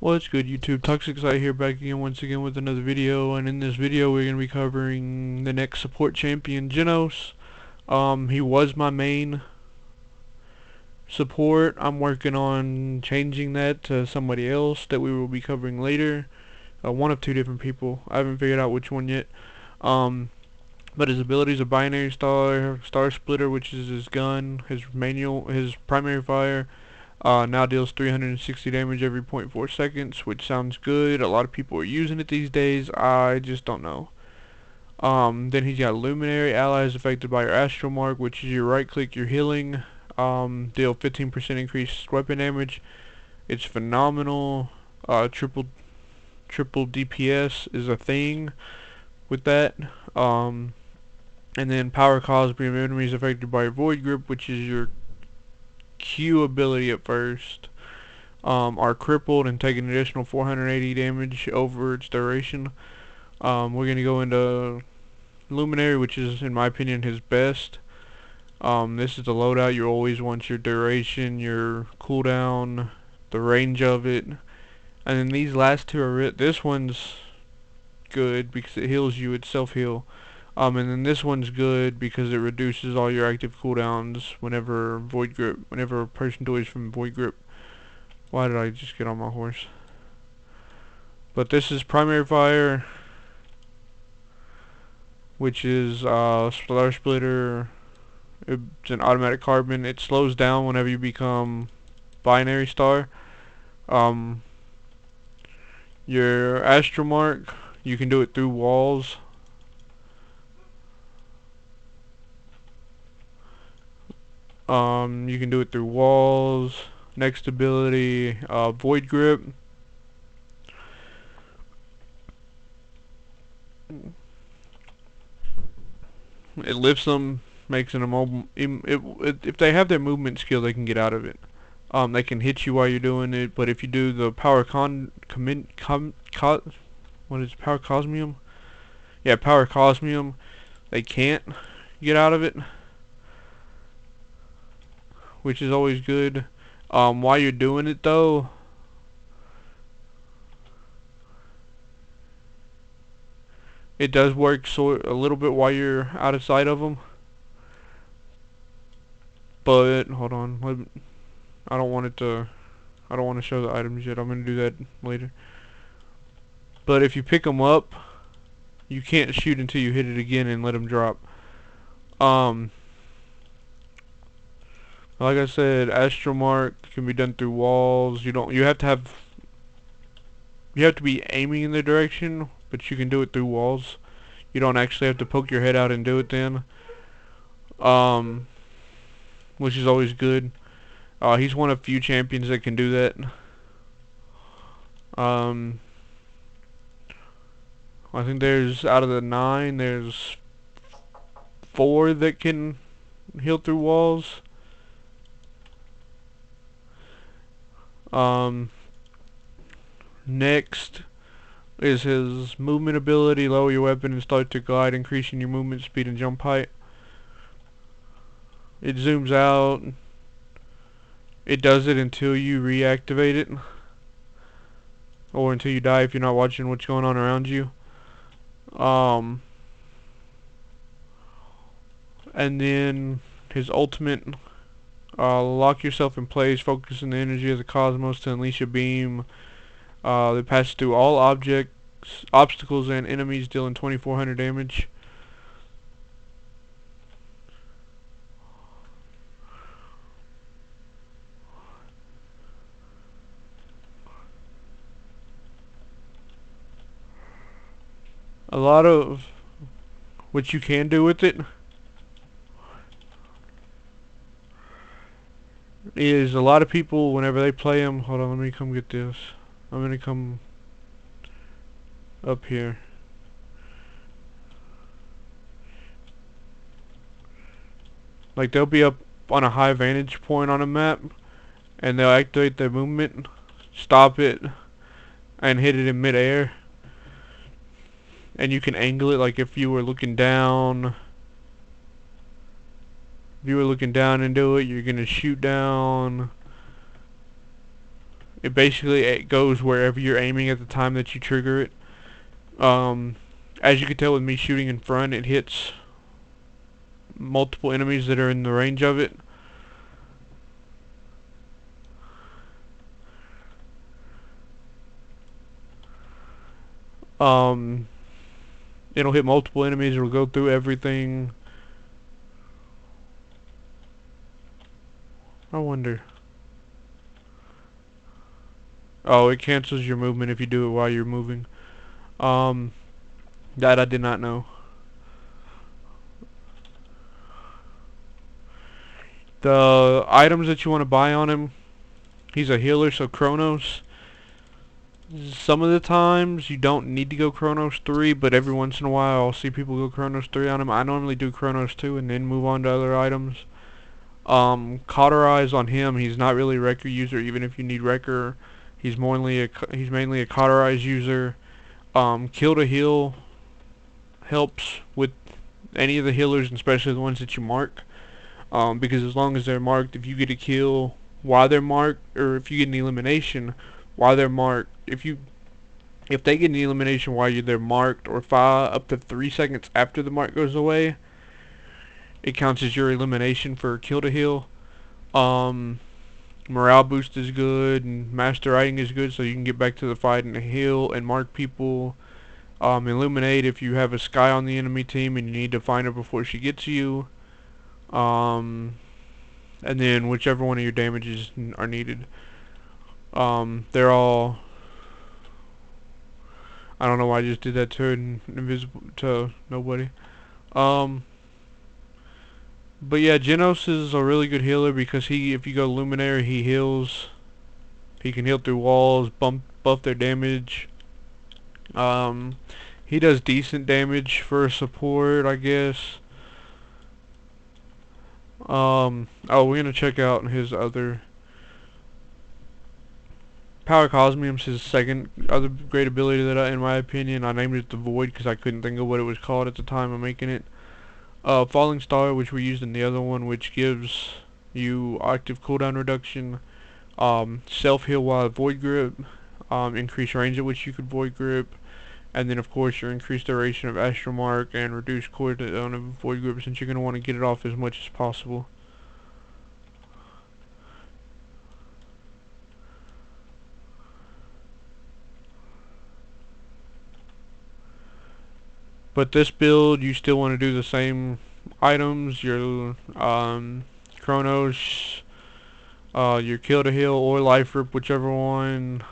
What's good, YouTube? ToxicSight here, back again once again with another video, and in this video we're going to be covering the next support champion, Genos. He was my main support. I'm working on changing that to somebody else that we will be covering later. One of two different people. I haven't figured out which one yet. Um, but his abilities are Binary Star Splitter, which is his gun, his primary fire. Now deals 360 damage every zero point 0.4 seconds, which sounds good. A lot of people are using it these days. I just don't know. Then he's got Luminary. Allies affected by your Astral Mark, which is your right click, your healing. Deal 15% increased weapon damage. It's phenomenal. Triple DPS is a thing with that. And then Power Cosmium, enemies affected by your Void Grip, which is your Q ability at first, are crippled and take an additional 480 damage over its duration. We're going to go into Luminary, which is, in my opinion, his best. This is the loadout. You always want your duration, your cooldown, the range of it. And then these last two are this one's good because it heals you, it's self-heal. And then this one's good because it reduces all your active cooldowns whenever a person dies from Void Grip. Why did I just get on my horse? But this is primary fire, which is Star Splitter. It's an automatic carbon. It slows down whenever you become binary star. Um, your Astral Mark, you can do it through walls. You can do it through walls. Next ability, Void Grip. It lifts them, makes them immobile. If they have their movement skill, they can get out of it. They can hit you while you're doing it, but if you do the what is it, Power Cosmium? Yeah, Power Cosmium, they can't get out of it, which is always good. While you're doing it though, it does work a little bit while you're out of sight of them. But hold on, I don't want it to. I don't want to show the items yet. I'm gonna do that later. But if you pick them up, you can't shoot until you hit it again and let them drop. Like I said, Astral Mark can be done through walls. You have to be aiming in the direction, but you can do it through walls. You don't actually have to poke your head out and do it then. Which is always good. He's one of few champions that can do that. I think there's, out of the 9, there's 4 that can heal through walls. Next is his movement ability. Lower your weapon and start to glide, increasing your movement speed and jump height. It zooms out. It does it until you reactivate it, or until you die if you're not watching what's going on around you. And then his ultimate, lock yourself in place, focus on the energy of the cosmos to unleash a beam that passes through all obstacles and enemies, dealing 2400 damage. A lot of what you can do with it is, a lot of people, whenever they play him, hold on, let me come get this. I'm gonna come up here. Like, they'll be up on a high vantage point on a map, and they'll activate their movement, stop it, and hit it in midair. And you can angle it, like if you were looking down. If you were looking down and do it, you're gonna shoot down. it goes wherever you're aiming at the time that you trigger it. As you can tell with me shooting in front, it hits multiple enemies that are in the range of it. Um, it'll hit multiple enemies. It'll go through everything. I wonder. Oh, it cancels your movement if you do it while you're moving. Um, that I did not know. The items that you want to buy on him, he's a healer, so Chronos. Some of the times you don't need to go Chronos 3, but every once in a while I'll see people go Chronos 3 on him. I normally do Chronos 2 and then move on to other items. Cauterize on him, he's not really a Wrecker user, even if you need Wrecker. He's mainly a Cauterize user. Kill to heal helps with any of the healers, especially the ones that you mark. Because as long as they're marked, if you get a kill while they're marked, or if you get an elimination while they're marked, if they get an elimination while they're marked, or 5 up to 3 seconds after the mark goes away, it counts as your elimination for kill to heal. Morale boost is good, and master riding is good, so you can get back to the fight and heal and mark people. Illuminate if you have a Sky on the enemy team and you need to find her before she gets you. And then whichever one of your damages are needed. They're all. I don't know why I just did that to invisible to nobody. Um, but yeah, Genos is a really good healer because if you go Luminary, he heals. He can heal through walls, buff their damage. He does decent damage for a support, I guess. We're gonna check out his other Power Cosmium's his second other great ability that in my opinion, I named it the Void because I couldn't think of what it was called at the time of making it. Falling Star, which we used in the other one, which gives you active cooldown reduction. Self heal while Void Grip. Increase range at which you could Void Grip. And then of course your increased duration of Astral Mark and reduced cooldown of Void Grip, since you're going to want to get it off as much as possible. But this build, you still want to do the same items, your Chronos, your Kill to Heal or Life Rip, whichever one,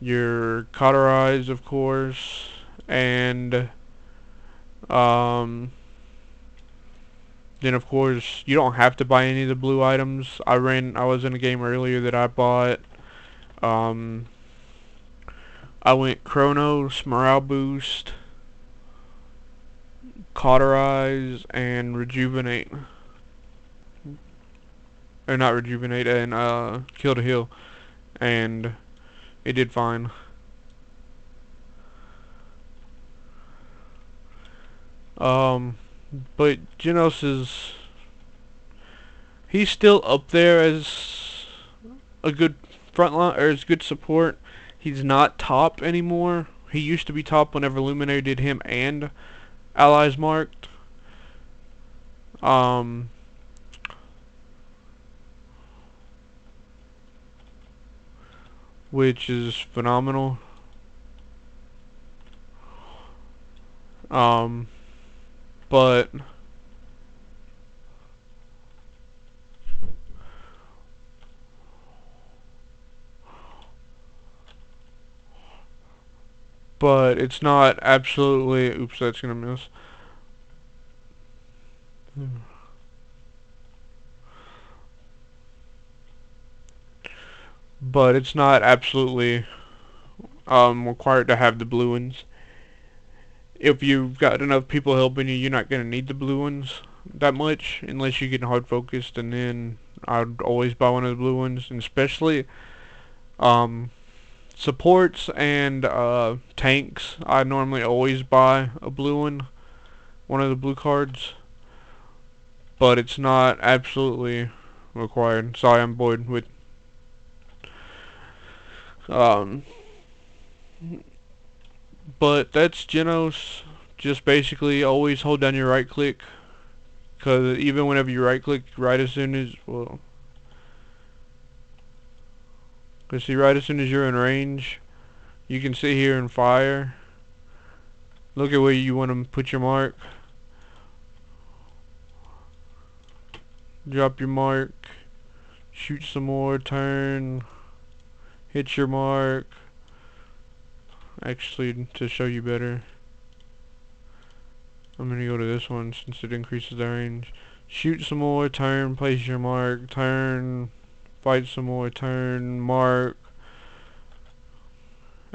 your Cauterize, of course, and then of course you don't have to buy any of the blue items. I was in a game earlier that I bought. I went Chronos, Morale Boost, Cauterize, and Rejuvenate. Or not Rejuvenate, and Kill to Heal. And it did fine. But Genos is... he's still up there as a good frontline, or as good support. He's not top anymore. He used to be top whenever Luminary did him and Allies marked. Which is phenomenal. But it's not absolutely... oops, that's gonna miss. But it's not absolutely required to have the blue ones. If you've got enough people helping you, you're not gonna need the blue ones that much, unless you get hard focused, and then I'd always buy one of the blue ones, and especially supports and tanks. I normally always buy a blue one of the blue cards, but it's not absolutely required. Sorry, I'm bored with Um, but that's Genos. Just basically always hold down your right click, because even whenever you right click, right as soon as, well, because see, right as soon as you're in range, you can sit here and fire. Look at where you want to put your mark. Drop your mark. Shoot some more. Turn. Hit your mark. Actually, to show you better, I'm gonna go to this one since it increases the range. Shoot some more. Turn. Place your mark. Turn. Fight some more. Turn. Mark.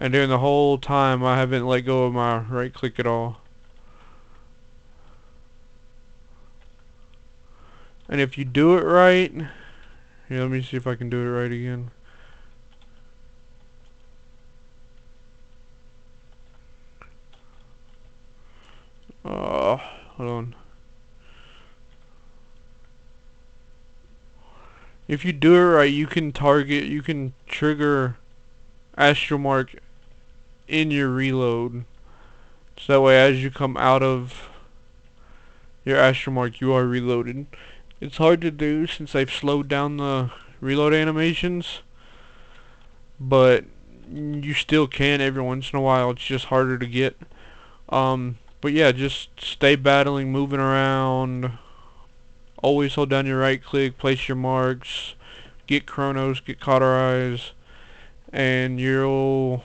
And during the whole time, I haven't let go of my right click at all. And if you do it right, here, let me see if I can do it right again. Hold on. If you do it right, you can trigger Astromark in your reload. So that way, as you come out of your Astromark, you are reloaded. It's hard to do since I've slowed down the reload animations, but you still can every once in a while. It's just harder to get. But yeah, just stay battling, moving around. Always hold down your right click, place your marks, get Chronos, get Cauterize, and you'll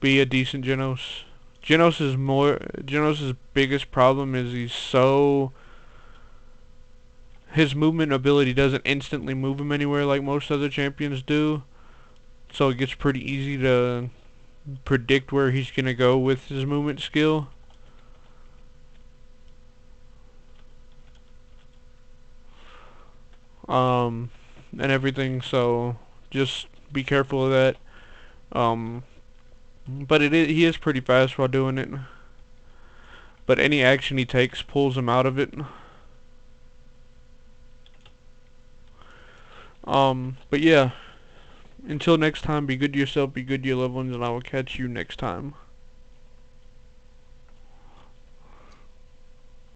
be a decent Genos. Genos' biggest problem is his movement ability doesn't instantly move him anywhere like most other champions do. So it gets pretty easy to predict where he's gonna go with his movement skill. Um, and everything, so just be careful of that. But he is pretty fast while doing it. But any action he takes pulls him out of it. But yeah, until next time, be good to yourself, be good to your loved ones, and I will catch you next time.